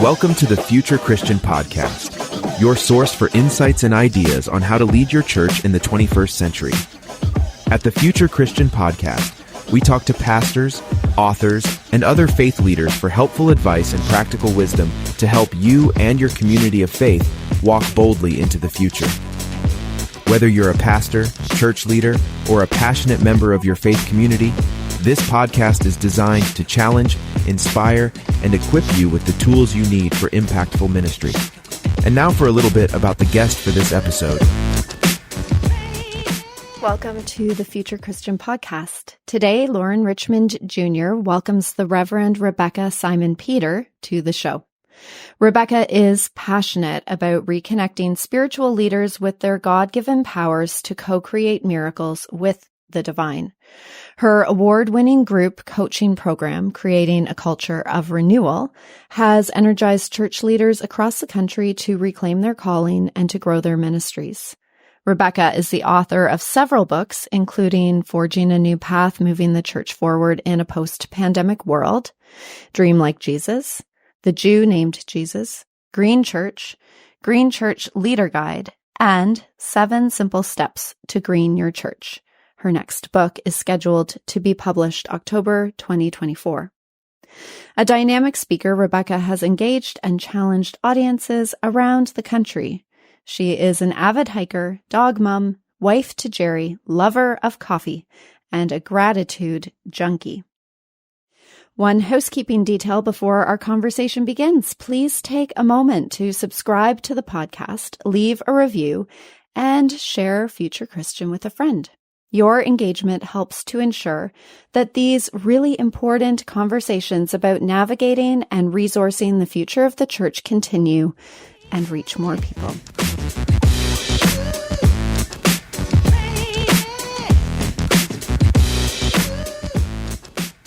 Welcome to the Future Christian Podcast, your source for insights and ideas on how to lead your church in the 21st century. At the Future Christian Podcast, we talk to pastors, authors, and other faith leaders for helpful advice and practical wisdom to help you and your community of faith walk boldly into the future. Whether you're a pastor, church leader, or a passionate member of your faith community, this podcast is designed to challenge, inspire, and equip you with the tools you need for impactful ministry. And now for a little bit about the guest for this episode. Welcome to the Future Christian Podcast. Today, Loren Richmond Jr. welcomes the Reverend Rebekah Simon-Peter to the show. Rebekah is passionate about reconnecting spiritual leaders with their God-given powers to co-create miracles with the divine. Her award-winning group coaching program, Creating a Culture of Renewal, has energized church leaders across the country to reclaim their calling and to grow their ministries. Rebekah is the author of several books, including Forging a New Path, Moving the Church Forward in a Post-Pandemic World, Dream Like Jesus, The Jew Named Jesus, Green Church Leader Guide, and 7 Simple Steps to Green Your Church. Her next book is scheduled to be published October 2024. A dynamic speaker, Rebekah has engaged and challenged audiences around the country. She is an avid hiker, dog mom, wife to Jerry, lover of coffee, and a gratitude junkie. One housekeeping detail before our conversation begins. Please take a moment to subscribe to the podcast, leave a review, and share Future Christian with a friend. Your engagement helps to ensure that these really important conversations about navigating and resourcing the future of the church continue and reach more people.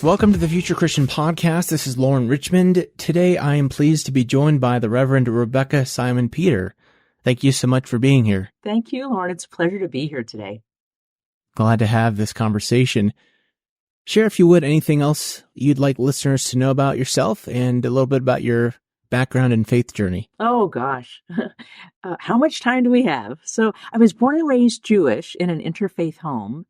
Welcome to the Future Christian Podcast. This is Loren Richmond. Today I am pleased to be joined by the Reverend Rebekah Simon-Peter. Thank you so much for being here. Thank you, Loren. It's a pleasure to be here today. Glad to have this conversation. Share, if you would, anything else you'd like listeners to know about yourself and a little bit about your background and faith journey. Oh, gosh. How much time do we have? So I was born and raised Jewish in an interfaith home,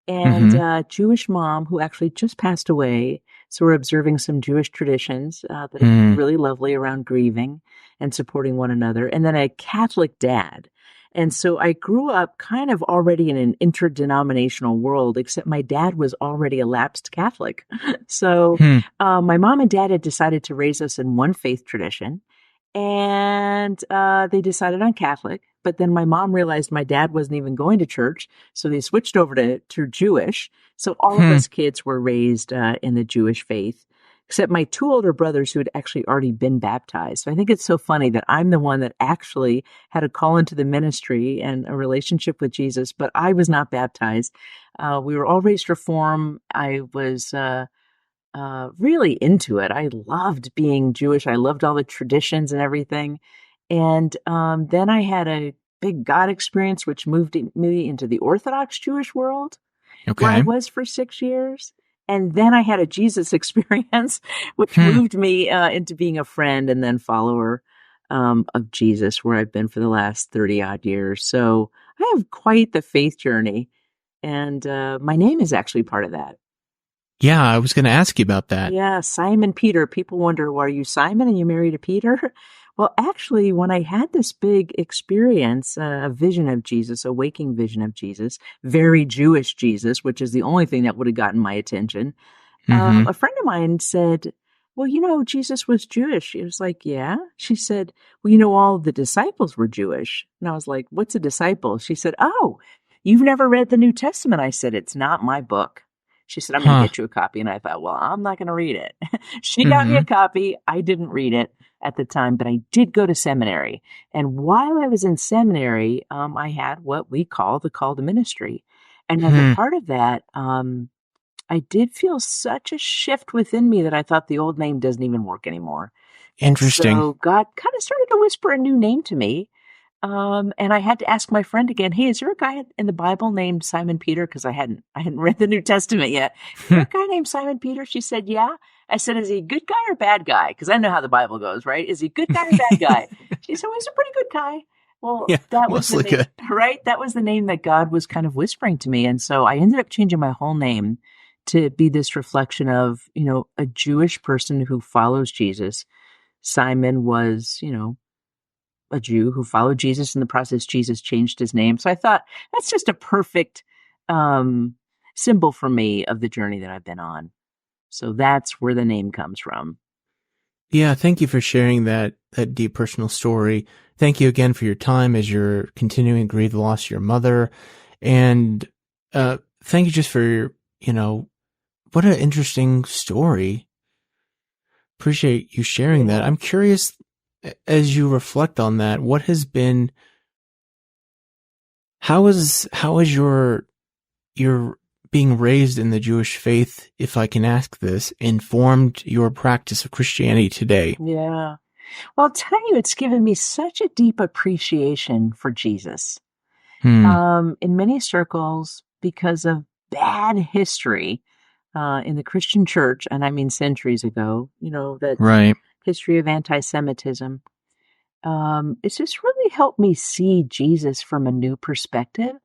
and a Jewish mom who actually just passed away. So we're observing some Jewish traditions that are really lovely around grieving and supporting one another. And then a Catholic dad. And so I grew up kind of already in an interdenominational world, except my dad was already a lapsed Catholic. So my mom and dad had decided to raise us in one faith tradition, and they decided on Catholic. But then my mom realized my dad wasn't even going to church, so they switched over to Jewish. So all of us kids were raised in the Jewish faith, except my 2 older brothers who had actually already been baptized. So I think it's so funny that I'm the one that actually had a call into the ministry and a relationship with Jesus, but I was not baptized. We were all raised Reform. I was really into it. I loved being Jewish. I loved all the traditions and everything. And then I had a big God experience, which moved me into the Orthodox Jewish world, where I was for 6 years. And then I had a Jesus experience, which moved me into being a friend and then follower of Jesus, where I've been for the last 30-odd years. So I have quite the faith journey, and my name is actually part of that. Yeah, I was going to ask you about that. Yeah, Simon-Peter. People wonder, well, are you Simon and you married a Peter? Well, actually, when I had this big experience, a vision of Jesus, a waking vision of Jesus, very Jewish Jesus, which is the only thing that would have gotten my attention, a friend of mine said, well, Jesus was Jewish. It was like, yeah. She said, well, all the disciples were Jewish. And I was like, what's a disciple? She said, oh, you've never read the New Testament. I said, it's not my book. She said, I'm going to get you a copy. And I thought, well, I'm not going to read it. She got me a copy. I didn't read it at the time, but I did go to seminary. And while I was in seminary, I had what we call the call to ministry. And as a part of that, I did feel such a shift within me that I thought the old name doesn't even work anymore. Interesting. So God kind of started to whisper a new name to me. And I had to ask my friend again, hey, is there a guy in the Bible named Simon-Peter? Because I hadn't read the New Testament yet. Is there a guy named Simon-Peter? She said, yeah. I said, is he a good guy or bad guy? Because I know how the Bible goes, right? Is he a good guy or bad guy? She said, well, he's a pretty good guy. Well, Yeah, that was the mostly name, good. right? That was the name that God was kind of whispering to me. And so I ended up changing my whole name to be this reflection of, a Jewish person who follows Jesus. Simon was, a Jew who followed Jesus. In the process, Jesus changed his name. So I thought that's just a perfect symbol for me of the journey that I've been on. So that's where the name comes from. Yeah, thank you for sharing that deep personal story. Thank you again for your time as you're continuing to grieve the loss of your mother. And thank you just for, what an interesting story. Appreciate you sharing that. I'm curious, as you reflect on that, how is your being raised in the Jewish faith, if I can ask this, informed your practice of Christianity today? Yeah. Well, I'll tell you, it's given me such a deep appreciation for Jesus. In many circles, because of bad history in the Christian church, and I mean centuries ago, that Right. history of anti-Semitism, it's just really helped me see Jesus from a new perspective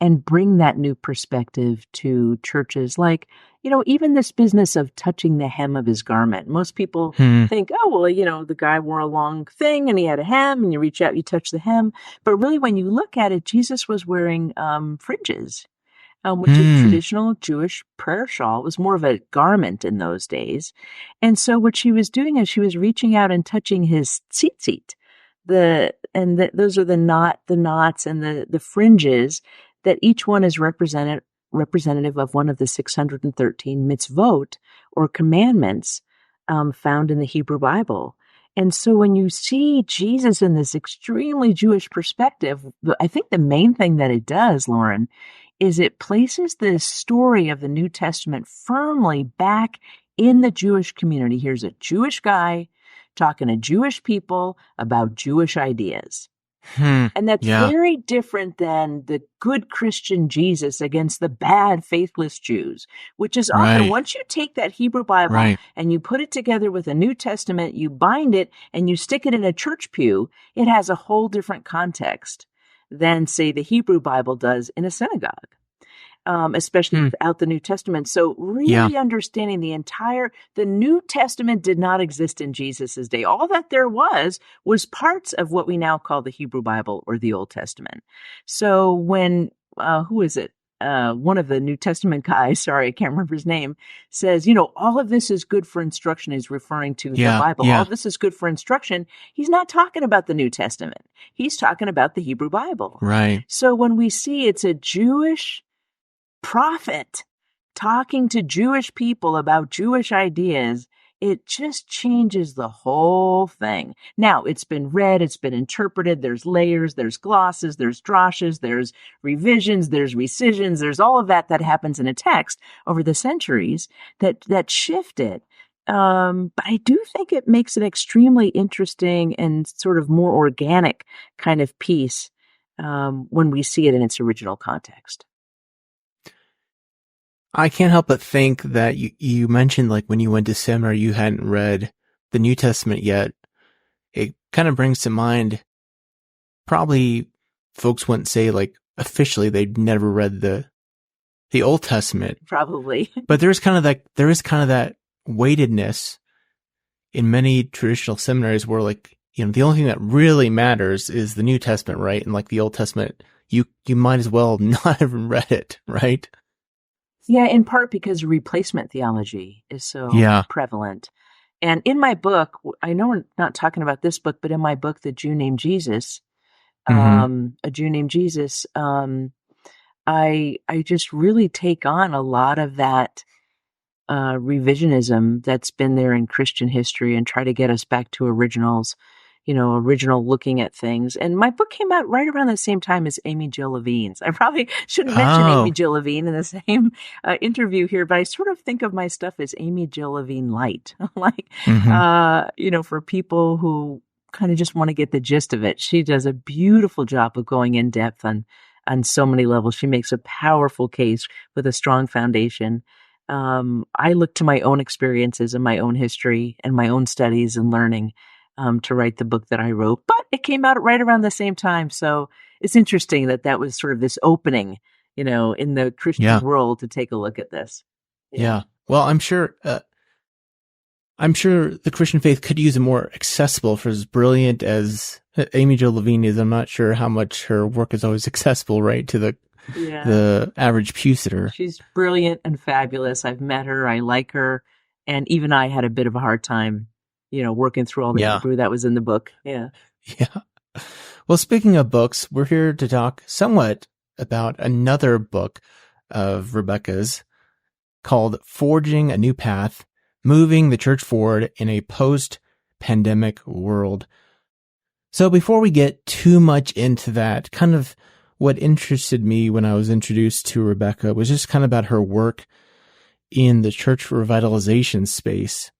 and bring that new perspective to churches like, even this business of touching the hem of his garment. Most people think, oh, well, the guy wore a long thing and he had a hem and you reach out, you touch the hem. But really, when you look at it, Jesus was wearing fringes, which is traditional Jewish prayer shawl. It was more of a garment in those days. And so what she was doing is she was reaching out and touching his tzitzit. Those are the knots and the fringes that each one is representative of one of the 613 mitzvot or commandments found in the Hebrew Bible. And so when you see Jesus in this extremely Jewish perspective, I think the main thing that it does, Loren, is it places the story of the New Testament firmly back in the Jewish community. Here's a Jewish guy talking to Jewish people about Jewish ideas. And that's very different than the good Christian Jesus against the bad, faithless Jews, which is often once you take that Hebrew Bible and you put it together with a New Testament, you bind it and you stick it in a church pew, it has a whole different context than, say, the Hebrew Bible does in a synagogue. Especially without the New Testament. So really understanding the New Testament did not exist in Jesus's day. All that there was parts of what we now call the Hebrew Bible or the Old Testament. So when, who is it? One of the New Testament guys, sorry, I can't remember his name, says, all of this is good for instruction. He's referring to the Bible. All of this is good for instruction. He's not talking about the New Testament. He's talking about the Hebrew Bible. Right. So when we see it's a Jewish prophet talking to Jewish people about Jewish ideas, it just changes the whole thing. Now, it's been read, it's been interpreted, there's layers, there's glosses, there's droshes, there's revisions, there's rescissions, there's all of that happens in a text over the centuries that shift it. But I do think it makes an extremely interesting and sort of more organic kind of piece when we see it in its original context. I can't help but think that you mentioned, like, when you went to seminary, you hadn't read the New Testament yet. It kind of brings to mind, probably folks wouldn't say, like, officially they'd never read the Old Testament. Probably. But there is kind of that weightedness in many traditional seminaries where, like, the only thing that really matters is the New Testament, right? And like the Old Testament, you might as well not have read it, right? Yeah, in part because replacement theology is so prevalent. And in my book, I know we're not talking about this book, but in my book, The Jew Named Jesus, A Jew Named Jesus, I just really take on a lot of that revisionism that's been there in Christian history and try to get us back to originals, original looking at things. And my book came out right around the same time as Amy Jill Levine's. I probably shouldn't mention Amy Jill Levine in the same interview here, but I sort of think of my stuff as Amy Jill Levine light, like, for people who kind of just want to get the gist of it. She does a beautiful job of going in depth on so many levels. She makes a powerful case with a strong foundation. I look to my own experiences and my own history and my own studies and learning to write the book that I wrote, but it came out right around the same time. So it's interesting that was sort of this opening, in the Christian world to take a look at this. Yeah. Well, I'm sure the Christian faith could use a more accessible, for as brilliant as Amy Jo Levine is. I'm not sure how much her work is always accessible, right, to the average pew sitter. She's brilliant and fabulous. I've met her. I like her. And even I had a bit of a hard time, working through all the Hebrew that was in the book. Yeah. Yeah. Well, speaking of books, we're here to talk somewhat about another book of Rebekah's called Forging a New Path, Moving the Church Forward in a Post-Pandemic World. So before we get too much into that, kind of what interested me when I was introduced to Rebekah was just kind of about her work in the church revitalization space.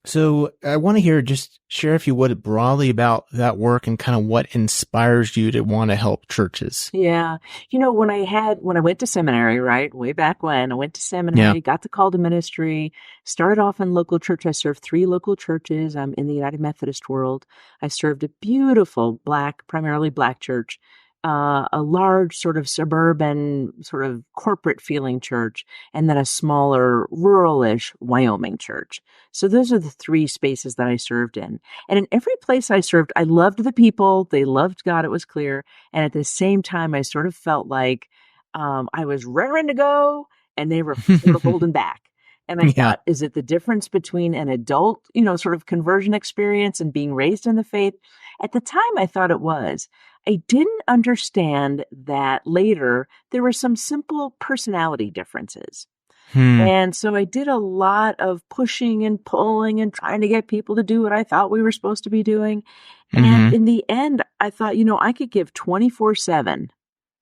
So I want to just share if you would broadly about that work and kind of what inspires you to want to help churches. Yeah. When I went to seminary, right, way back when I went to seminary, got the call to ministry, started off in local church. I served 3 local churches. I'm in the United Methodist world. I served a beautiful primarily black church, a large sort of suburban, sort of corporate feeling church, and then a smaller rural-ish Wyoming church. So those are the 3 spaces that I served in. And in every place I served, I loved the people. They loved God. It was clear. And at the same time, I sort of felt like I was raring to go and they were sort of holding back. And I thought, is it the difference between an adult, sort of conversion experience and being raised in the faith? At the time, I thought it was. I didn't understand that later there were some simple personality differences. And so I did a lot of pushing and pulling and trying to get people to do what I thought we were supposed to be doing. And in the end, I thought, I could give 24/7.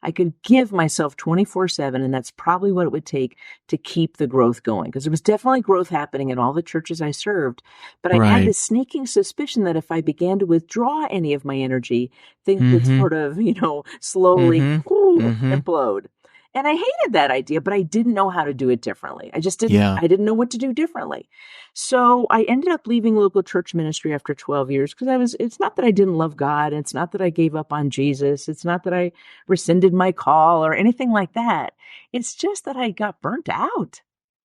I could give myself 24/7, and that's probably what it would take to keep the growth going. Because there was definitely growth happening in all the churches I served. But I had this sneaking suspicion that if I began to withdraw any of my energy, things would sort of, slowly implode. And I hated that idea, but I didn't know how to do it differently. I just didn't, I didn't know what to do differently. So I ended up leaving local church ministry after 12 years because it's not that I didn't love God. It's not that I gave up on Jesus. It's not that I rescinded my call or anything like that. It's just that I got burnt out.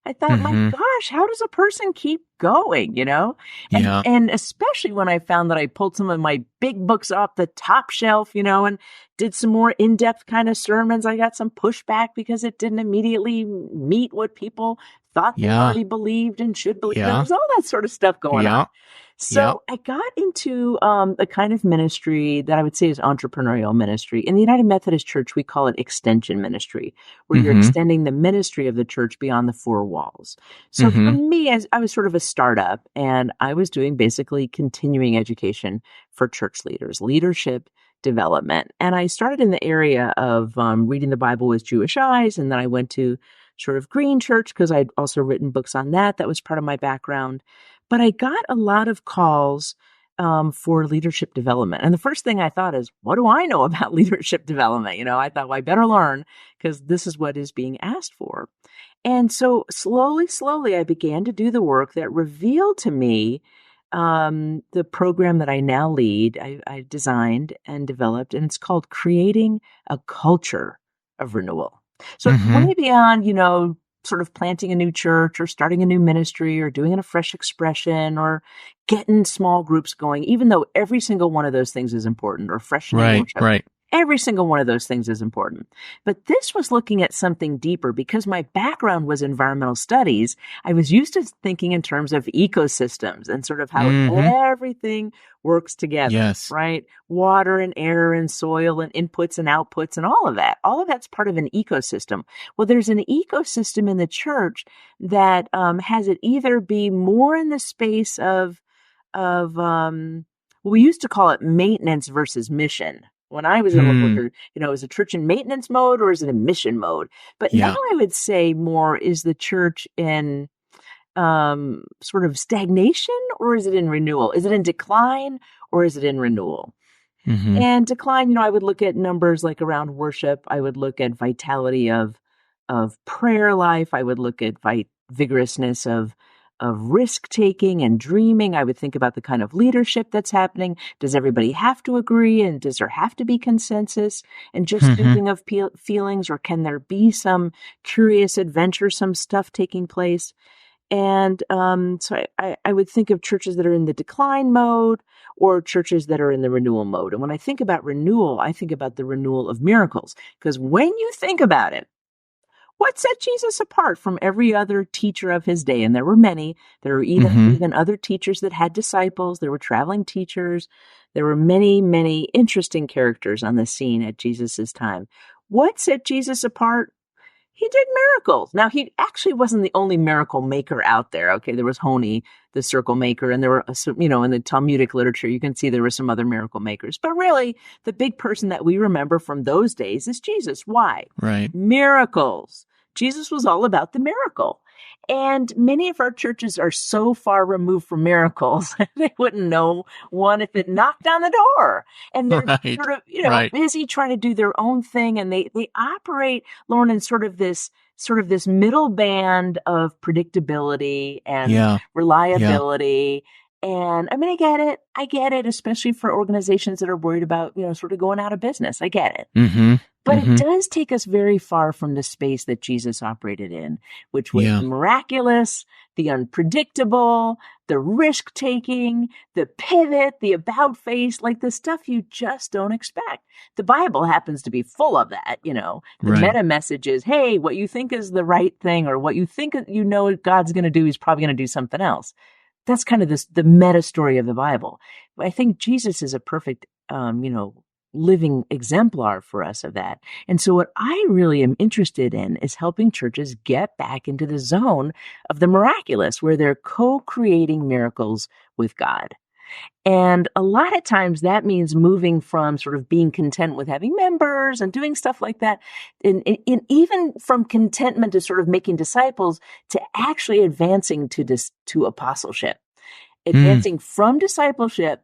I thought, my gosh, how does a person keep going, And especially when I found that I pulled some of my big books off the top shelf, and did some more in-depth kind of sermons. I got some pushback because it didn't immediately meet what people thought they already believed and should believe. There was all that sort of stuff going on. So I got into a kind of ministry that I would say is entrepreneurial ministry. In the United Methodist Church, we call it extension ministry, where you're extending the ministry of the church beyond the 4 walls. So for me, I was sort of a startup, and I was doing basically continuing education for church leaders, leadership development. And I started in the area of reading the Bible with Jewish eyes, and then I went to sort of Green Church because I'd also written books on that. That was part of my background. But I got a lot of calls for leadership development. And the first thing I thought is, what do I know about leadership development? I thought, well, I better learn because this is what is being asked for. And so slowly, I began to do the work that revealed to me the program that I now lead. I designed and developed, and it's called Creating a Culture of Renewal. So it's way beyond, sort of planting a new church or starting a new ministry or doing a fresh expression or getting small groups going, even though every single one of those things is important, or fresh worship. Right. Every single one of those things is important. But this was looking at something deeper because my background was environmental studies. I was used to thinking in terms of ecosystems and sort of how everything works together, right? Water and air and soil and inputs and outputs and all of that. All of that's part of an ecosystem. Well, there's an ecosystem in the church that has it either be more in the space of we used to call it maintenance versus mission. When I was in a local church, is a church in maintenance mode or is it in mission mode? But now I would say more, is the church in sort of stagnation or is it in renewal? Is it in decline or is it in renewal? Mm-hmm. And decline, I would look at numbers like around worship. I would look at vitality of prayer life. I would look at vigorousness of risk taking and dreaming. I would think about the kind of leadership that's happening. Does everybody have to agree? And does there have to be consensus and just thinking of feelings, or can there be some curious, adventuresome stuff taking place? And so I would think of churches that are in the decline mode or churches that are in the renewal mode. And when I think about renewal, I think about the renewal of miracles. Because when you think about it, what set Jesus apart from every other teacher of his day? And there were many. There were even other teachers that had disciples. There were traveling teachers. There were many, many interesting characters on the scene at Jesus's time. What set Jesus apart? He did miracles. Now, he actually wasn't the only miracle maker out there. Okay, there was Honi, the circle maker, and there were, in the Talmudic literature, you can see there were some other miracle makers. But really, the big person that we remember from those days is Jesus. Why? Right. Miracles. Jesus was all about the miracle. And many of our churches are so far removed from miracles, they wouldn't know one if it knocked on the door. And they're sort of, busy trying to do their own thing. And they operate, Loren, in sort of this middle band of predictability and reliability. Yeah. And I mean, I get it, especially for organizations that are worried about, sort of going out of business. I get it. Mm-hmm. But it does take us very far from the space that Jesus operated in, which was the miraculous, the unpredictable, the risk-taking, the pivot, the about-face, like the stuff you just don't expect. The Bible happens to be full of that, The meta message is, hey, what you think is the right thing, or what you think God's going to do, he's probably going to do something else. That's kind of the meta story of the Bible. I think Jesus is a perfect, living exemplar for us of that. And so what I really am interested in is helping churches get back into the zone of the miraculous, where they're co-creating miracles with God. And a lot of times that means moving from sort of being content with having members and doing stuff like that, and even from contentment to sort of making disciples, to actually advancing to apostleship, advancing from discipleship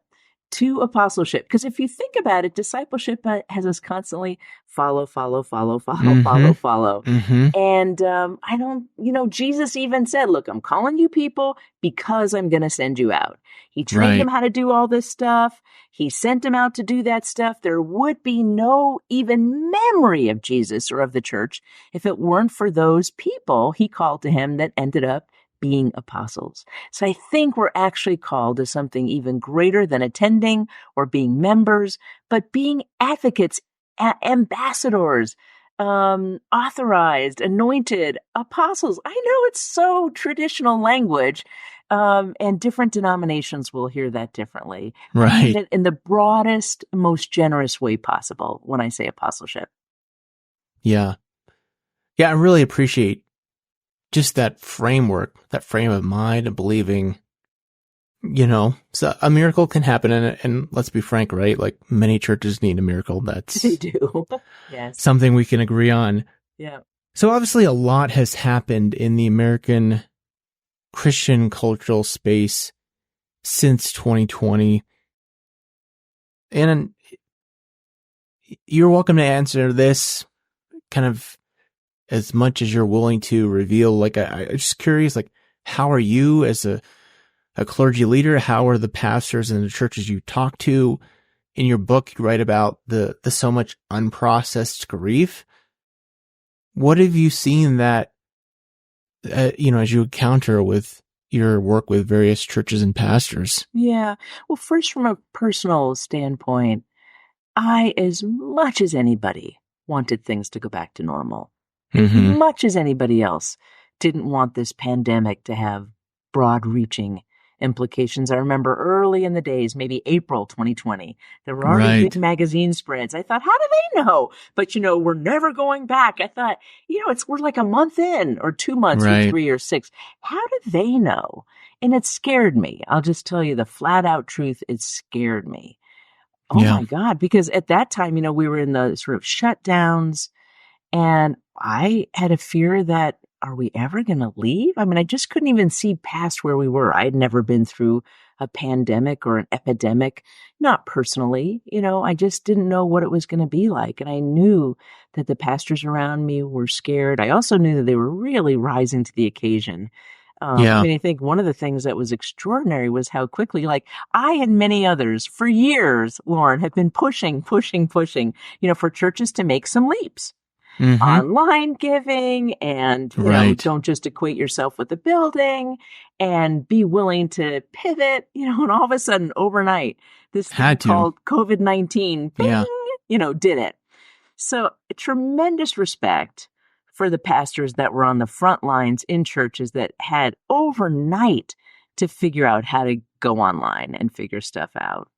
to apostleship. Because if you think about it, discipleship has us constantly follow. Mm-hmm. And Jesus even said, look, I'm calling you people because I'm going to send you out. He trained them how to do all this stuff. He sent them out to do that stuff. There would be no even memory of Jesus or of the church if it weren't for those people he called to him that ended up being apostles. So I think we're actually called to something even greater than attending or being members, but being advocates, ambassadors, authorized, anointed apostles. I know it's so traditional language, and different denominations will hear that differently. Right. In the broadest, most generous way possible when I say apostleship. Yeah. Yeah, I really appreciate just that framework, that frame of mind of believing, so a miracle can happen. And let's be frank, right? Like, many churches need a miracle. They do. Yes. Something we can agree on. Yeah. So obviously a lot has happened in the American Christian cultural space since 2020. And you're welcome to answer this kind of as much as you're willing to reveal. Like, I'm just curious, like, how are you as a clergy leader? How are the pastors in the churches you talk to? In your book, you write about the so much unprocessed grief. What have you seen that, as you encounter with your work with various churches and pastors? Yeah. Well, first, from a personal standpoint, I, as much as anybody, wanted things to go back to normal. Mm-hmm. As much as anybody else didn't want this pandemic to have broad-reaching implications. I remember early in the days, maybe April 2020, there were already big magazine spreads. I thought, how do they know? But, we're never going back. I thought, we're like a month in, or 2 months, or 3 or 6. How do they know? And it scared me. I'll just tell you the flat out truth. It scared me. Oh my God. Because at that time, we were in the sort of shutdowns, and I had a fear that, are we ever going to leave? I mean, I just couldn't even see past where we were. I had never been through a pandemic or an epidemic, not personally. I just didn't know what it was going to be like. And I knew that the pastors around me were scared. I also knew that they were really rising to the occasion. Yeah. I think one of the things that was extraordinary was how quickly, like I and many others for years, Loren, have been pushing, for churches to make some leaps. Online giving and, Right. don't just equate yourself with the building and be willing to pivot, and all of a sudden overnight, this thing called COVID-19, did it. So tremendous respect for the pastors that were on the front lines in churches that had overnight to figure out how to go online and figure stuff out.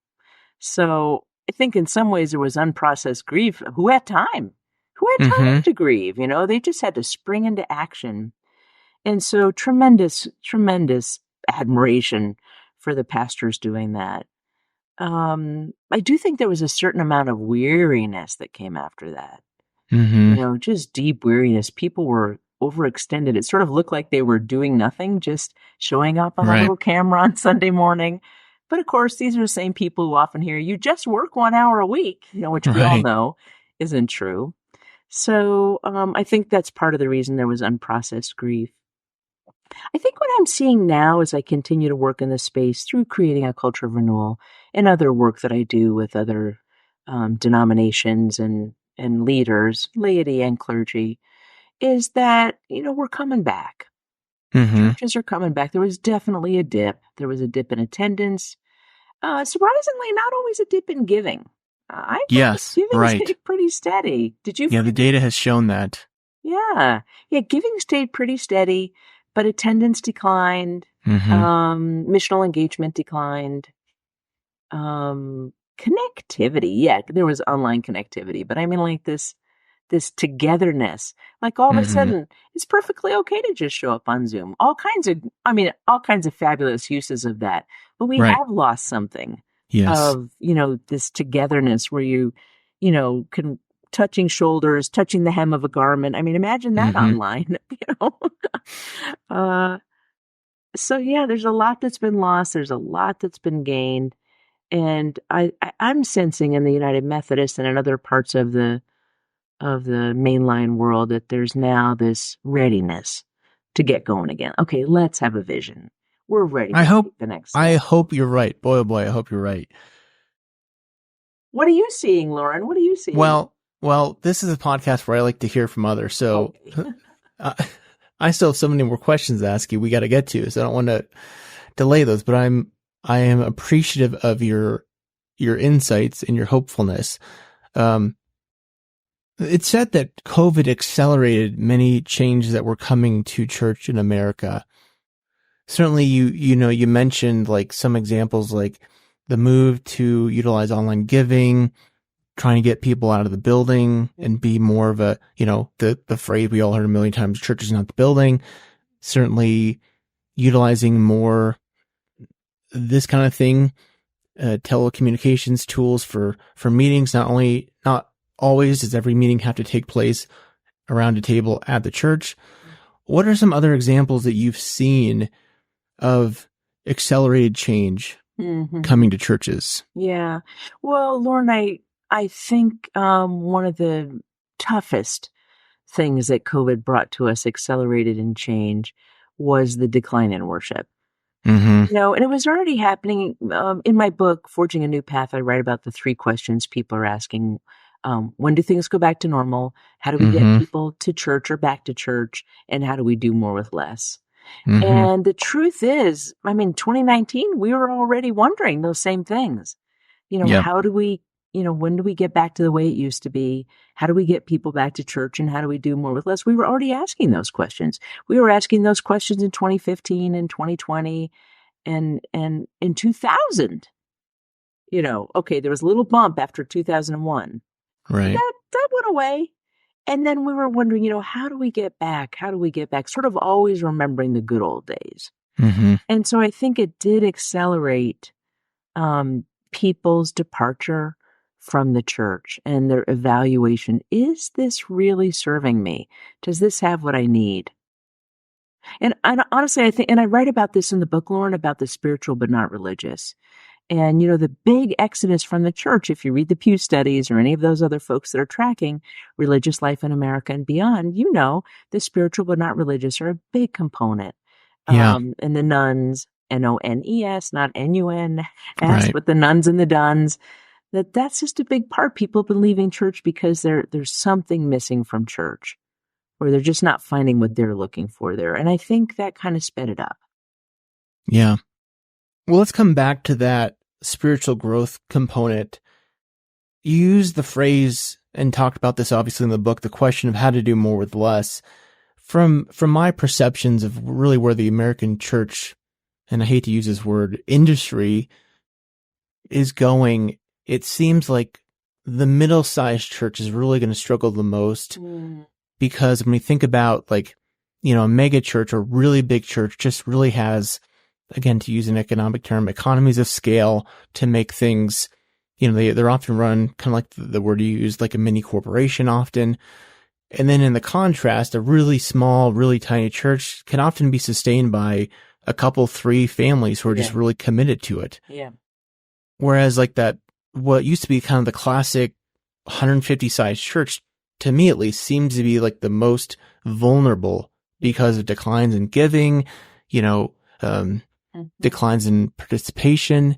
So I think in some ways there was unprocessed grief. Who had time? Who had time to grieve? They just had to spring into action. And so tremendous admiration for the pastors doing that. I do think there was a certain amount of weariness that came after that. Just deep weariness. People were overextended. It sort of looked like they were doing nothing, just showing up on a little camera on Sunday morning. But of course, these are the same people who often hear, you just work 1 hour a week, which we all know isn't true. So I think that's part of the reason there was unprocessed grief. I think what I'm seeing now as I continue to work in this space through creating a culture of renewal and other work that I do with other denominations and leaders, laity and clergy, is that, we're coming back. Churches are coming back. There was definitely a dip. There was a dip in attendance. Surprisingly, not always a dip in giving. I think giving stayed pretty steady. Did you? Yeah, the data has shown that. Yeah, giving stayed pretty steady, but attendance declined. Missional engagement declined. Connectivity, there was online connectivity, but I mean, like this togetherness, like all of a sudden, it's perfectly okay to just show up on Zoom. All kinds of fabulous uses of that, but we have lost something. Of, this togetherness where you can touching shoulders, touching the hem of a garment. I mean, imagine that online, So there's a lot that's been lost. There's a lot that's been gained. And I'm sensing in the United Methodist and in other parts of the mainline world that there's now this readiness to get going again. Okay, let's have a vision. We're ready. I hope the next step. I hope you're right. Boy, oh boy, I hope you're right. What are you seeing, Loren? What are you seeing? Well, this is a podcast where I like to hear from others. So I still have so many more questions to ask you. We got to get to, so I don't want to delay those. But I am appreciative of your insights and your hopefulness. It's said that COVID accelerated many changes that were coming to church in America. Certainly, you mentioned like some examples, like the move to utilize online giving, trying to get people out of the building and be more of a, the phrase we all heard a million times, church is not the building. Certainly utilizing more this kind of thing, telecommunications tools for meetings. Not always does every meeting have to take place around a table at the church. What are some other examples that you've seen of accelerated change coming to churches? Yeah. Well, Loren, I think one of the toughest things that COVID brought to us, accelerated in change, was the decline in worship. And it was already happening. In my book, Forging a New Path, I write about the 3 questions people are asking. When do things go back to normal? How do we get people to church or back to church? And how do we do more with less? And the truth is, 2019, we were already wondering those same things. How do we, when do we get back to the way it used to be? How do we get people back to church, and how do we do more with less? We were already asking those questions. We were asking those questions in 2015 and 2020 and in 2000. Okay, there was a little bump after 2001. Right. That went away. And then we were wondering, how do we get back? How do we get back? Sort of always remembering the good old days. And so I think it did accelerate people's departure from the church and their evaluation. Is this really serving me? Does this have what I need? And honestly, I think, and I write about this in the book, Loren, about the spiritual but not religious. And, the big exodus from the church, if you read the Pew Studies or any of those other folks that are tracking religious life in America and beyond, the spiritual but not religious are a big component. Yeah. And the nuns, Nones, not Nuns, Right. but the nuns and the duns, that's just a big part. People have been leaving church because there's something missing from church, or they're just not finding what they're looking for there. And I think that kind of sped it up. Yeah. Well, let's come back to that spiritual growth component. You used the phrase and talked about this obviously in the book, the question of how to do more with less. From my perceptions of really where the American church, and I hate to use this word, industry is going, it seems like the middle-sized church is really going to struggle the most because when we think about a mega church or really big church just really has, again, to use an economic term, economies of scale to make things, they're often run kind of like the word you use, like a mini corporation often. And then in the contrast, a really small, really tiny church can often be sustained by a couple, 3 families who are just really committed to it. Yeah. Whereas what used to be kind of the classic 150 size church, to me at least, seems to be like the most vulnerable because of declines in giving, declines in participation,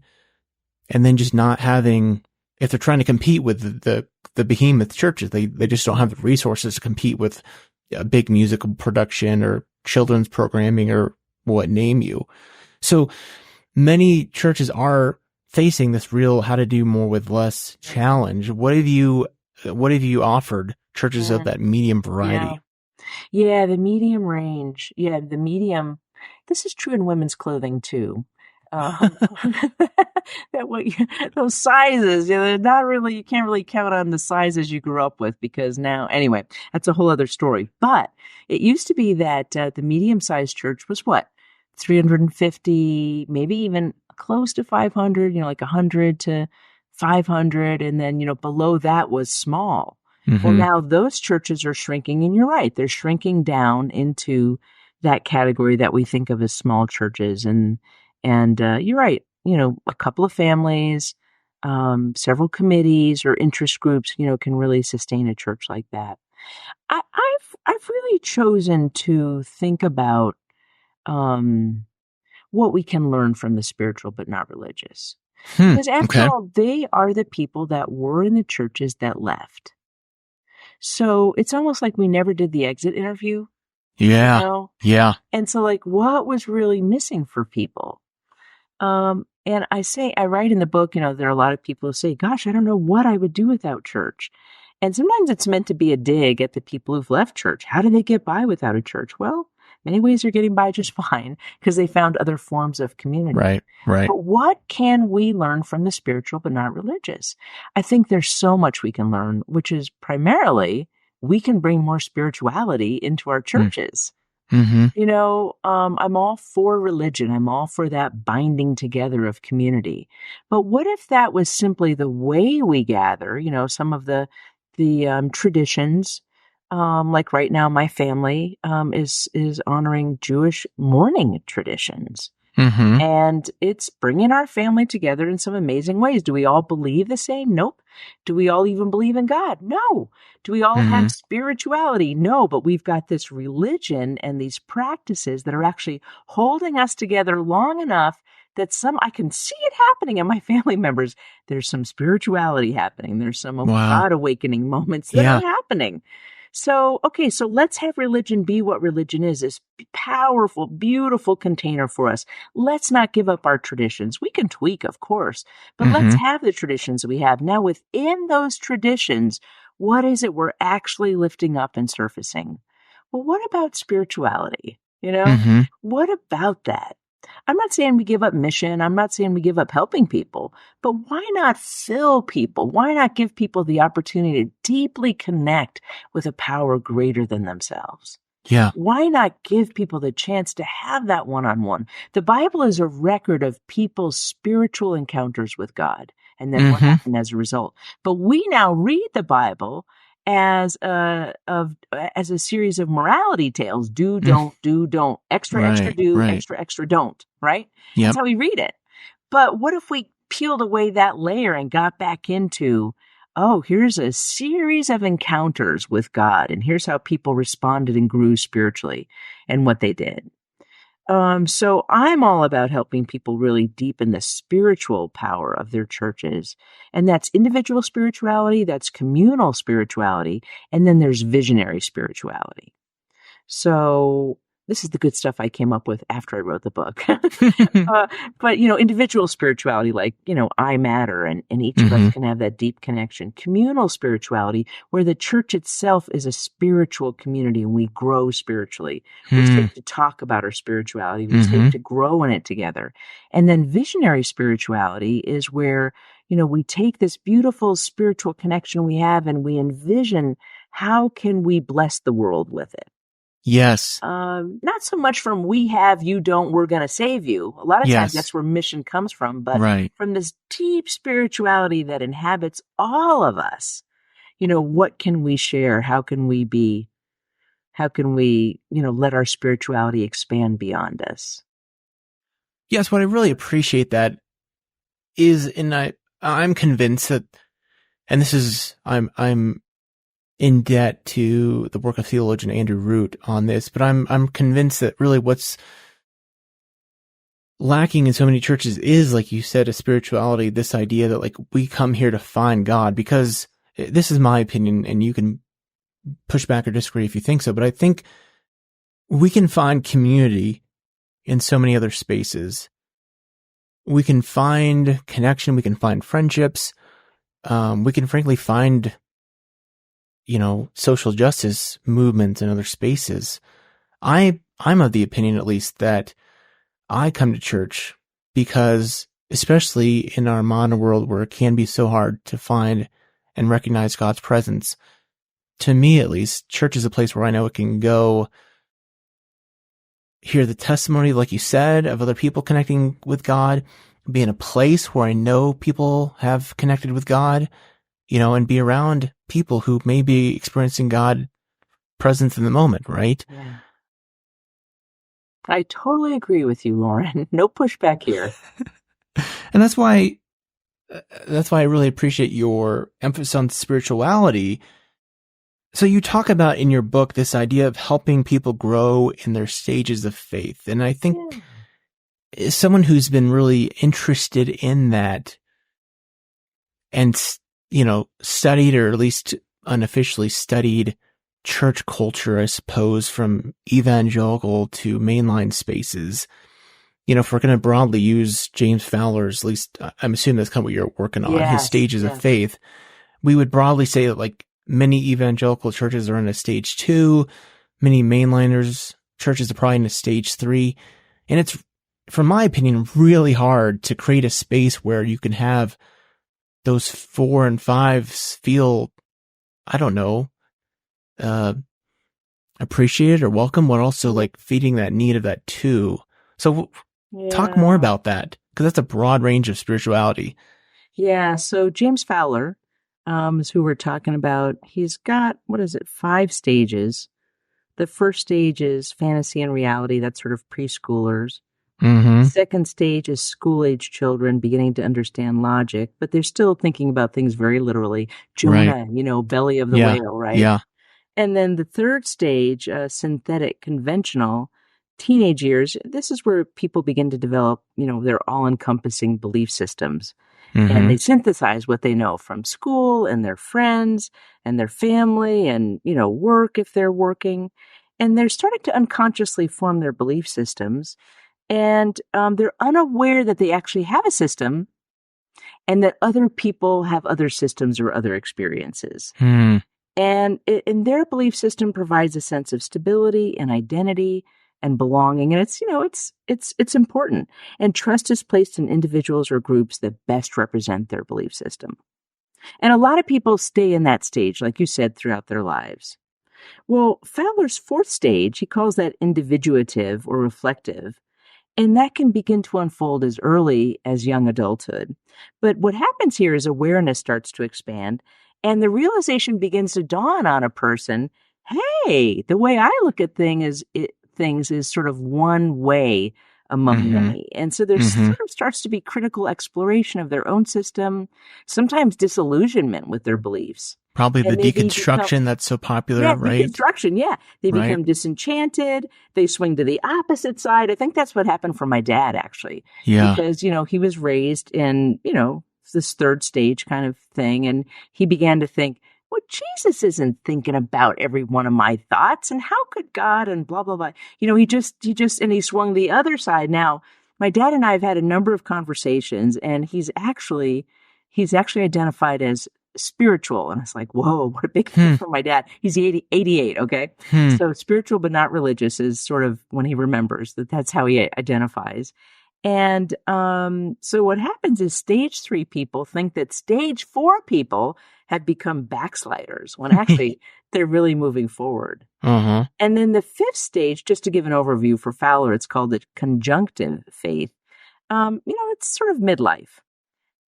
and then just not having, if they're trying to compete with the behemoth churches, they just don't have the resources to compete with a big musical production or children's programming or what name you. So many churches are facing this real how to do more with less challenge. What have you offered churches of that medium variety? Yeah, the medium range. Yeah, the medium. This is true in women's clothing too. Those sizes, they're not really, you can't really count on the sizes you grew up with because now, anyway, that's a whole other story. But it used to be that the medium-sized church was what? 350, maybe even close to 500, like 100 to 500. And then, below that was small. Mm-hmm. Well, now those churches are shrinking, and you're right. They're shrinking down into that category that we think of as small churches. And you're right. A couple of families, several committees or interest groups, can really sustain a church like that. I've really chosen to think about what we can learn from the spiritual but not religious. Because after all, they are the people that were in the churches that left. So it's almost like we never did the exit interview. Yeah. Yeah. And so what was really missing for people? And I write in the book, there are a lot of people who say, gosh, I don't know what I would do without church. And sometimes it's meant to be a dig at the people who've left church. How do they get by without a church? Well, many ways they're getting by just fine because they found other forms of community. Right. But what can we learn from the spiritual but not religious? I think there's so much we can learn, which is primarily we can bring more spirituality into our churches. Mm-hmm. I'm all for religion. I'm all for that binding together of community. But what if that was simply the way we gather, some of the traditions, like right now, my family, is honoring Jewish mourning traditions. Mm-hmm. And it's bringing our family together in some amazing ways. Do we all believe the same? Nope. Do we all even believe in God? No. Do we all have spirituality? No. But we've got this religion and these practices that are actually holding us together long enough that I can see it happening in my family members. There's some spirituality happening. There's some God awakening moments that are happening. So let's have religion be what religion is, this powerful, beautiful container for us. Let's not give up our traditions. We can tweak, of course, but let's have the traditions we have. Now, within those traditions, what is it we're actually lifting up and surfacing? Well, what about spirituality? What about that? I'm not saying we give up mission. I'm not saying we give up helping people, but why not fill people? Why not give people the opportunity to deeply connect with a power greater than themselves? Yeah. Why not give people the chance to have that one-on-one? The Bible is a record of people's spiritual encounters with God and then what happened as a result. But we now read the Bible as a series of morality tales. Do, don't, extra, extra, Right, do, right. extra, extra, don't, right? Yep. That's how we read it. But what if we peeled away that layer and got back into, oh, here's a series of encounters with God, and here's how people responded and grew spiritually and what they did. So I'm all about helping people really deepen the spiritual power of their churches. And that's individual spirituality, that's communal spirituality, and then there's visionary spirituality. So this is the good stuff I came up with after I wrote the book. But, individual spirituality, like, I matter, and each of us can have that deep connection. Communal spirituality, where the church itself is a spiritual community and we grow spiritually. We're safe to talk about our spirituality. We're safe to grow in it together. And then visionary spirituality is where, we take this beautiful spiritual connection we have and we envision how can we bless the world with it. Yes. Not so much from we have, you don't, we're going to save you. A lot of times that's where mission comes from, but from this deep spirituality that inhabits all of us. What can we share? How can we let our spirituality expand beyond us? Yes, what I really appreciate that is, and I'm convinced that, and this is, I'm in debt to the work of theologian Andrew Root on this, but I'm convinced that really what's lacking in so many churches is, like you said, a spirituality, this idea that, like, we come here to find God, because this is my opinion, and you can push back or disagree if you think so, but I think we can find community in so many other spaces. We can find connection, we can find friendships, we can frankly find social justice movements in other spaces. I'm of the opinion, at least, that I come to church because, especially in our modern world where it can be so hard to find and recognize God's presence, to me, at least, church is a place where I know it can go, hear the testimony, like you said, of other people connecting with God, be in a place where I know people have connected with God, and be around people who may be experiencing God presence in the moment, right? Yeah. I totally agree with you, Loren. No pushback here. And that's why I really appreciate your emphasis on spirituality. So you talk about in your book this idea of helping people grow in their stages of faith. And I think as someone who's been really interested in that and studied, or at least unofficially studied, church culture, I suppose, from evangelical to mainline spaces. If we're going to broadly use James Fowler's, at least I'm assuming that's kind of what you're working on, his stages of faith, we would broadly say that, like, many evangelical churches are in a stage 2, many mainliners churches are probably in a stage 3. And it's, from my opinion, really hard to create a space where you can have those 4 and 5s feel, I don't know, appreciated or welcome, but also, like, feeding that need of that 2. So talk more about that, because that's a broad range of spirituality. Yeah. So James Fowler is who we're talking about. He's got, 5 stages. The first stage is fantasy and reality. That's sort of preschoolers. Second stage is school-age children beginning to understand logic, but they're still thinking about things very literally. Jonah, belly of the whale, right? Yeah. And then the third stage, synthetic, conventional, teenage years, this is where people begin to develop, their all-encompassing belief systems. And they synthesize what they know from school and their friends and their family and, work if they're working. And they're starting to unconsciously form their belief systems. And they're unaware that they actually have a system and that other people have other systems or other experiences. And their belief system provides a sense of stability and identity and belonging. And it's important. And trust is placed in individuals or groups that best represent their belief system. And a lot of people stay in that stage, like you said, throughout their lives. Well, Fowler's fourth stage, he calls that individuative or reflective. And that can begin to unfold as early as young adulthood. But what happens here is awareness starts to expand, And the realization begins to dawn on a person, hey, the way I look at things is sort of one way among many. And so there sort of starts to be critical exploration of their own system, sometimes disillusionment with their beliefs. Probably And the deconstruction that's so popular, right? Deconstruction, yeah. They become disenchanted. They swing to the opposite side. I think that's what happened for my dad, actually. Yeah. Because, he was raised in, this third stage kind of thing. And he began to think, well, Jesus isn't thinking about every one of my thoughts. And how could God and blah, blah, blah. And he swung the other side. Now, my dad and I have had a number of conversations, and he's actually identified as spiritual. And it's like, whoa, what a big thing for my dad. He's 88. Okay. So spiritual, but not religious is sort of when he remembers that's how he identifies. And so what happens is stage 3 people think that stage 4 people have become backsliders when actually they're really moving forward. And then the 5th stage, just to give an overview for Fowler, it's called the conjunctive faith. It's sort of midlife.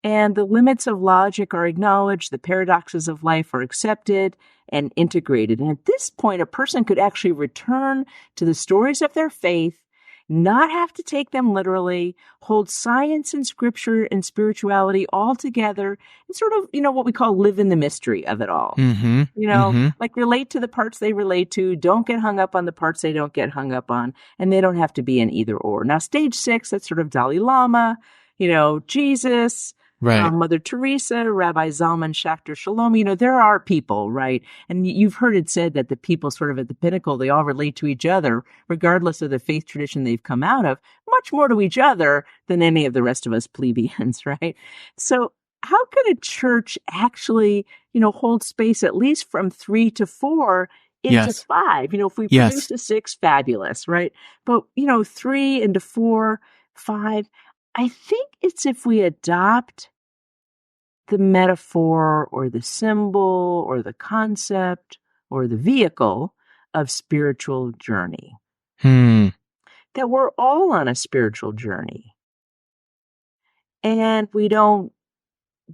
And the limits of logic are acknowledged, the paradoxes of life are accepted and integrated. And at this point, a person could actually return to the stories of their faith, not have to take them literally, hold science and scripture and spirituality all together, and sort of, what we call live in the mystery of it all. Like relate to the parts they relate to, don't get hung up on the parts they don't get hung up on, and they don't have to be an either or. Now, stage 6, that's sort of Dalai Lama, Jesus, right. Mother Teresa, Rabbi Zalman Schachter Shalom. There are people, right? And you've heard it said that the people sort of at the pinnacle, they all relate to each other, regardless of the faith tradition they've come out of, much more to each other than any of the rest of us plebeians, right? So how could a church actually, hold space at least from 3 to 4 into 5? If we produce a 6, fabulous, right? But, 3 into 4, 5, I think it's if we adopt the metaphor or the symbol or the concept or the vehicle of spiritual journey. That we're all on a spiritual journey. And we don't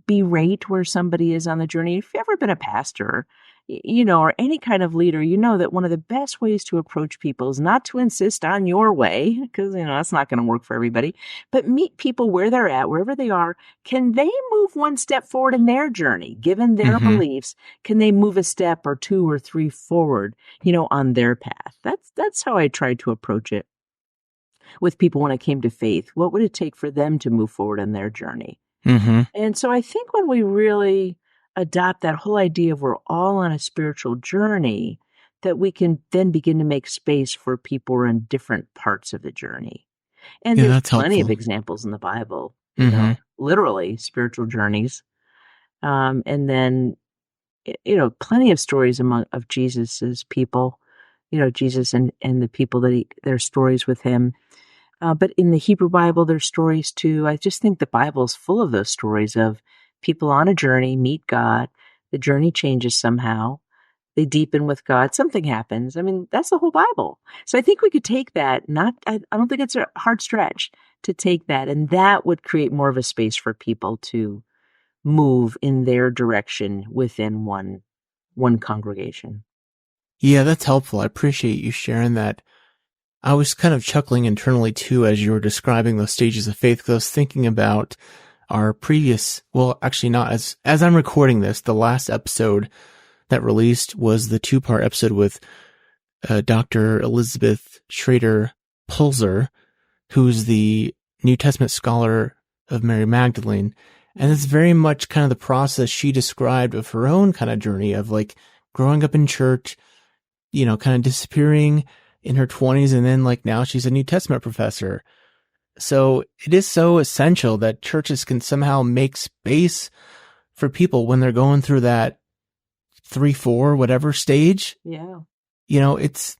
berate where somebody is on the journey. If you've ever been a pastor, or any kind of leader, that one of the best ways to approach people is not to insist on your way, because, that's not going to work for everybody, but meet people where they're at, wherever they are. Can they move one step forward in their journey, given their beliefs? Can they move a step or 2 or 3 forward, on their path? That's how I tried to approach it with people when it came to faith. What would it take for them to move forward in their journey? And so I think when we really adopt that whole idea of we're all on a spiritual journey, that we can then begin to make space for people who are in different parts of the journey. And there's plenty of examples in the Bible, literally spiritual journeys. And then, plenty of stories of Jesus's people, Jesus and the people their stories with him. But in the Hebrew Bible, there's stories too. I just think the Bible is full of those stories of people on a journey, meet God, the journey changes somehow, they deepen with God, something happens. I mean, that's the whole Bible. So I think we could take that, I don't think it's a hard stretch to take that, and that would create more of a space for people to move in their direction within one congregation. Yeah, that's helpful. I appreciate you sharing that. I was kind of chuckling internally too as you were describing those stages of faith, because I was thinking about our previous, well, actually not as I'm recording this, the last episode that released was the 2-part episode with Dr. Elizabeth Schrader Pulzer, who's the New Testament scholar of Mary Magdalene. And it's very much kind of the process she described of her own kind of journey of like growing up in church, kind of disappearing in her 20s, and then like now she's a New Testament professor. So it is so essential that churches can somehow make space for people when they're going through that 3, 4, whatever stage. Yeah. It's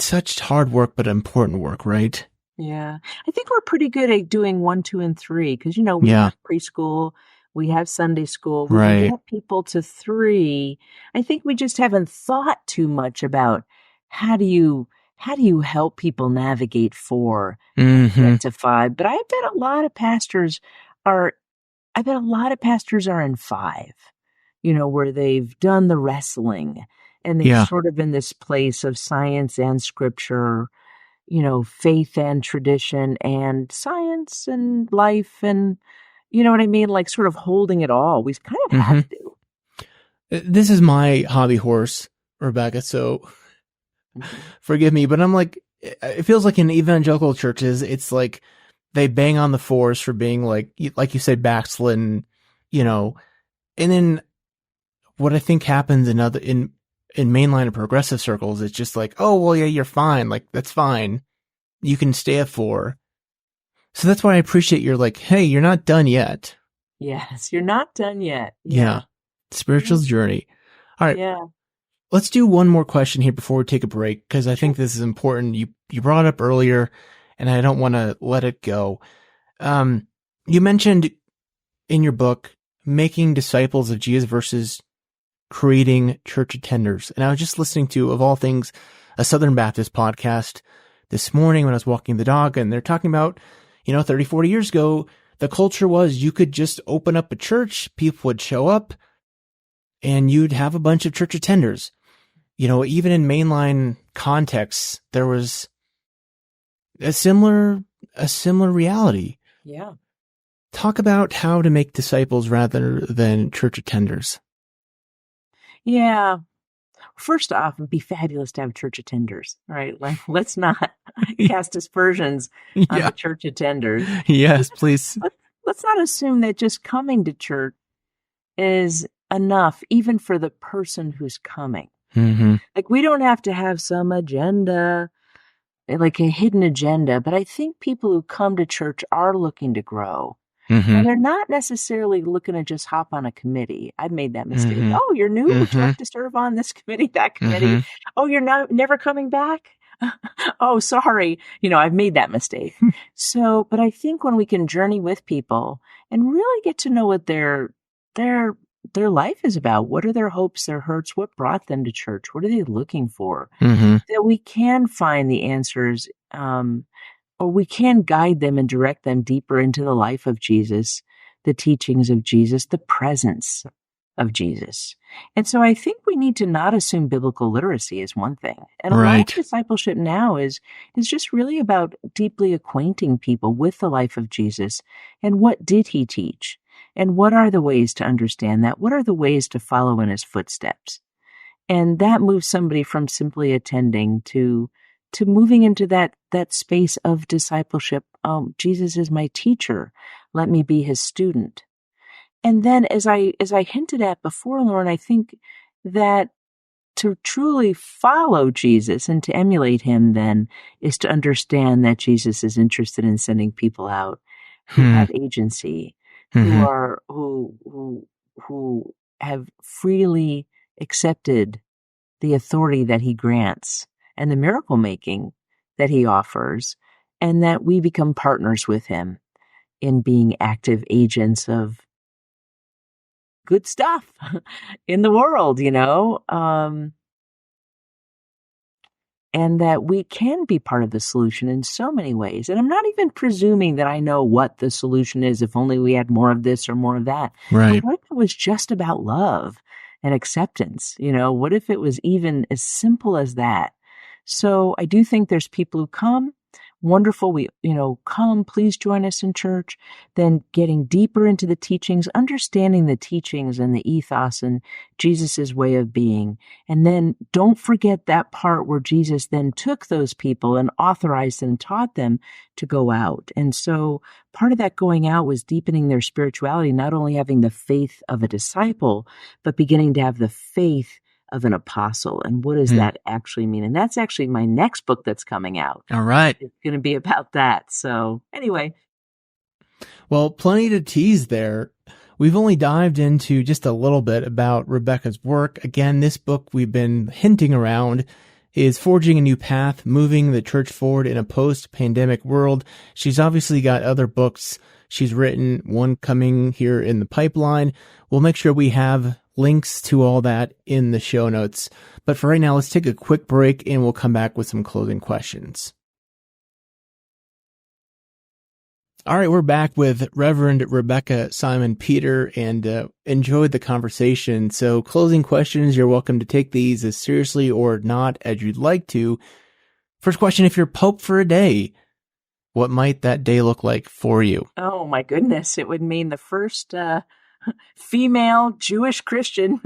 such hard work, but important work, right? Yeah. I think we're pretty good at doing 1, 2, and 3 because, we have preschool, we have Sunday school, we can get people to 3. I think we just haven't thought too much about how do you help people navigate 4 and get to 5. But I bet a lot of pastors are in 5. where they've done the wrestling and they're sort of in this place of science and scripture, faith and tradition and science and life and, you know what I mean? Like sort of holding it all. We kind of have to. This is my hobby horse, Rebekah, so forgive me, but I'm like, it feels like in evangelical churches, it's like they bang on the force for being like you said, backslidden, and then what I think happens in mainline and progressive circles, it's just like, oh, well, yeah, you're fine. Like, that's fine. You can stay at 4. So that's why I appreciate you're like, hey, you're not done yet. Yes, you're not done yet. Yeah. Spiritual journey. All right. Yeah. Let's do one more question here before we take a break, because I think this is important. You brought it up earlier, and I don't want to let it go. You mentioned in your book making disciples of Jesus versus creating church attenders. And I was just listening to, of all things, a Southern Baptist podcast this morning when I was walking the dog, and they're talking about, 30, 40 years ago, the culture was you could just open up a church, people would show up, and you'd have a bunch of church attenders. Even in mainline contexts, there was a similar reality. Yeah. Talk about how to make disciples rather than church attenders. Yeah. First off, it'd be fabulous to have church attenders, right? Like, let's not cast aspersions on the church attenders. Yes, please. Let's not assume that just coming to church is enough, even for the person who's coming. Mm-hmm. Like, we don't have to have some agenda, like a hidden agenda, but I think people who come to church are looking to grow. Mm-hmm. And they're not necessarily looking to just hop on a committee. I've made that mistake. Mm-hmm. Oh, you're new? Would you like to serve on this committee, that committee? Mm-hmm. Oh, you're never coming back? Oh, sorry. I've made that mistake. So, but I think when we can journey with people and really get to know what their life is about, what are their hopes, their hurts, what brought them to church, what are they looking for, that we can find the answers, or we can guide them and direct them deeper into the life of Jesus, the teachings of Jesus, the presence of Jesus. And so I think we need to not assume biblical literacy is one thing. And a lot of discipleship now is just really about deeply acquainting people with the life of Jesus and what did he teach? And what are the ways to understand that? What are the ways to follow in his footsteps? And that moves somebody from simply attending to moving into that space of discipleship. Jesus is my teacher. Let me be his student. And then as I hinted at before, Loren, I think that to truly follow Jesus and to emulate him then is to understand that Jesus is interested in sending people out who have agency, who have freely accepted the authority that he grants and the miracle making that he offers, and that we become partners with him in being active agents of good stuff in the world, and that we can be part of the solution in so many ways. And I'm not even presuming that I know what the solution is, if only we had more of this or more of that. Right. But what if it was just about love and acceptance? What if it was even as simple as that? So I do think there's people who come, wonderful. We, come, please join us in church. Then getting deeper into the teachings, understanding the teachings and the ethos and Jesus's way of being. And then don't forget that part where Jesus then took those people and authorized and taught them to go out. And so part of that going out was deepening their spirituality, not only having the faith of a disciple, but beginning to have the faith of an apostle. And what does that actually mean? And that's actually my next book that's coming out. All right. It's going to be about that. So anyway. Well, plenty to tease there. We've only dived into just a little bit about Rebekah's work. Again, this book we've been hinting around is Forging a New Path, Moving the Church Forward in a Post-Pandemic World. She's obviously got other books she's written, one coming here in the pipeline. We'll make sure we have links to all that in the show notes. But for right now, let's take a quick break and we'll come back with some closing questions. All right, we're back with Reverend Rebekah Simon-Peter and enjoyed the conversation. So closing questions, you're welcome to take these as seriously or not as you'd like to. First question, if you're Pope for a day, what might that day look like for you? Oh, my goodness. It would mean the first female Jewish Christian,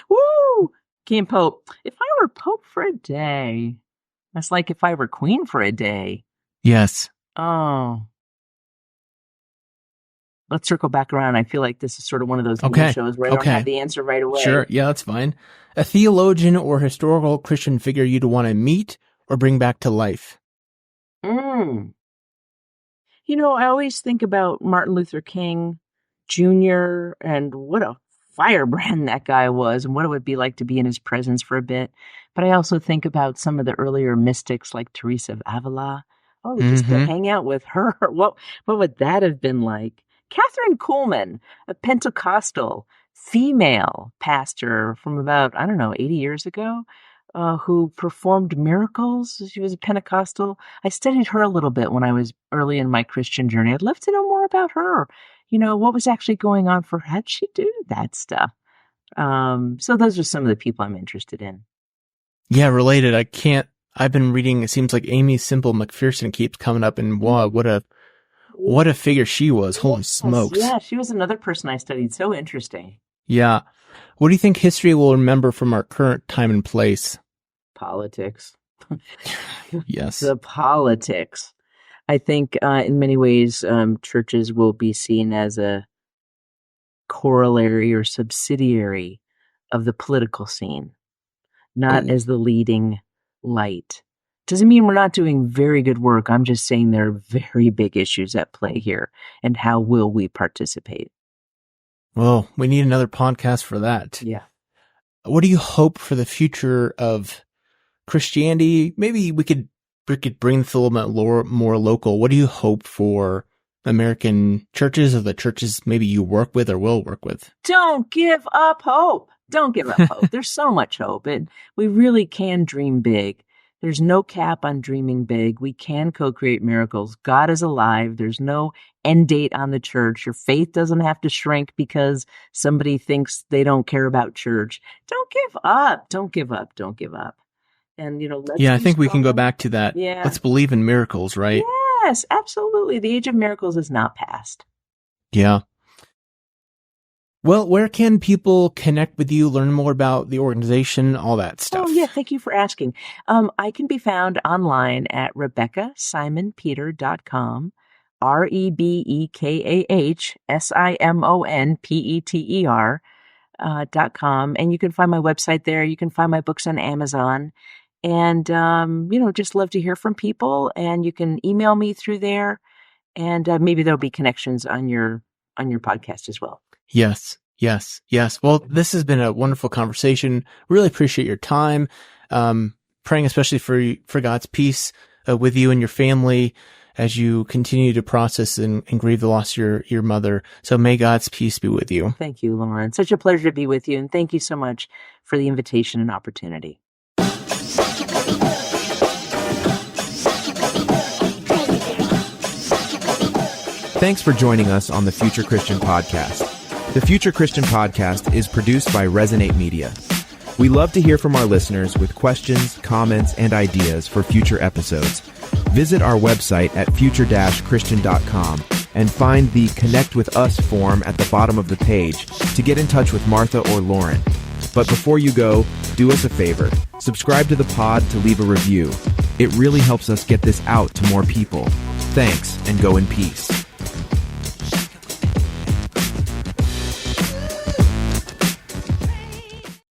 woo, became Pope. If I were Pope for a day, that's like if I were Queen for a day. Yes. Oh. Let's circle back around. I feel like this is sort of one of those shows where I don't have the answer right away. Sure. Yeah, that's fine. A theologian or historical Christian figure you'd want to meet or bring back to life? I always think about Martin Luther King Jr. and what a firebrand that guy was and what it would be like to be in his presence for a bit. But I also think about some of the earlier mystics like Teresa of Avila. Oh, just to hang out with her. What would that have been like? Catherine Kuhlman, a Pentecostal female pastor from about, 80 years ago, who performed miracles. She was a Pentecostal. I studied her a little bit when I was early in my Christian journey. I'd love to know more about her. What was actually going on for her? How'd she do that stuff? So those are some of the people I'm interested in. Yeah, related. I've been reading, it seems like Amy Simple McPherson keeps coming up, and wow, what a figure she was. Holy smokes. Yeah, she was another person I studied. So interesting. Yeah. What do you think history will remember from our current time and place? Politics. Yes. The politics. I think in many ways, churches will be seen as a corollary or subsidiary of the political scene, not as the leading light. Doesn't mean we're not doing very good work. I'm just saying there are very big issues at play here. And how will we participate? Well, we need another podcast for that. Yeah. What do you hope for the future of Christianity? Maybe we could bring this a little bit more local. What do you hope for American churches or the churches maybe you work with or will work with? Don't give up hope. Don't give up hope. There's so much hope, and we really can dream big. There's no cap on dreaming big. We can co-create miracles. God is alive. There's no end date on the church. Your faith doesn't have to shrink because somebody thinks they don't care about church. Don't give up. Don't give up. Don't give up. And, I think we can go back to that. Yeah. Let's believe in miracles, right? Yes, absolutely. The age of miracles is not past. Yeah. Well, where can people connect with you, learn more about the organization, all that stuff? Oh, yeah. Thank you for asking. I can be found online at RebekahSimon-Peter.com, RebekahSimon-Peter.com. And you can find my website there. You can find my books on Amazon. And, just love to hear from people. And you can email me through there. And maybe there'll be connections on your podcast as well. Yes. Well, this has been a wonderful conversation. Really appreciate your time. Praying especially for God's peace with you and your family as you continue to process and grieve the loss of your mother. So may God's peace be with you. Thank you, Loren. Such a pleasure to be with you. And thank you so much for the invitation and opportunity. Thanks for joining us on the Future Christian Podcast. The Future Christian Podcast is produced by Resonate Media. We love to hear from our listeners with questions, comments, and ideas for future episodes. Visit our website at future-christian.com and find the Connect with Us form at the bottom of the page to get in touch with Martha or Loren. But before you go, do us a favor. Subscribe to the pod to leave a review. It really helps us get this out to more people. Thanks, and go in peace.